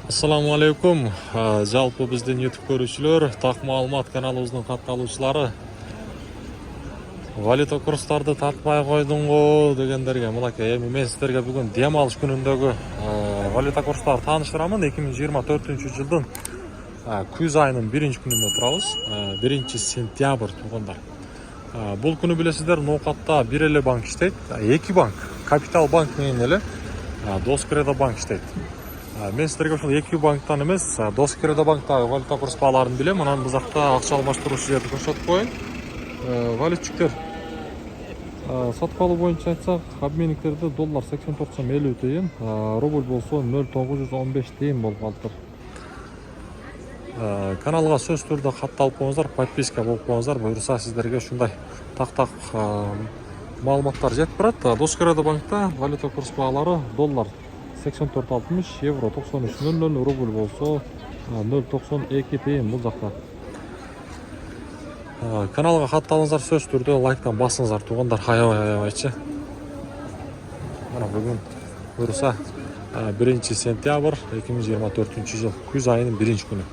Assalamu alaikum. Жалпы бізден YouTube көрушілер, тақ маалымат каналыбыздың катталуучулары. Валюта курстарды татпай койдуң го дегендерге, мынакей, эми мен сиздерге бүгүн дем алыш күнүндөгү валюта курстарды тааныштырамын. 2024 жылдын күз айынын 1-күнүндө турабыз. 1-сентябрь туугандар. Бул күнү билесиздер, ноокатта бир эле банк иштейт. Эки банк, Капитал банк менен эле Доскредо банк иштейт. Мен сіздерге ушул эки банктан эмес, Доскредо банктагы валюта курс бааларын билем. Анан бузакта акча алмаштыруучу жерди көрсөтүп коеюн. Валютчиктер сатып алуу боюнча айтсак, обменниктерде доллар 84,50 тыйын, рубль болсо 0,915 тыйын болуп калыптыр. Каналга сөз түрдө катталып коюңуздар, подписка болуп коюңуздар. Буюрса сиздерге ушундай так маалыматтар жетип барат. Доскредо банкта валюта курс баалары доллар 84,60, евро 93,00, рубль болсо 0,92 тыйын бул жакта. Каналга катталыңыздар, сөз түрдө лайктан басыңыздар туугандар, аябайчы. Мына бүгүн буюрса 1-сентябрь 2024 жыл күз айынын 1-күнү.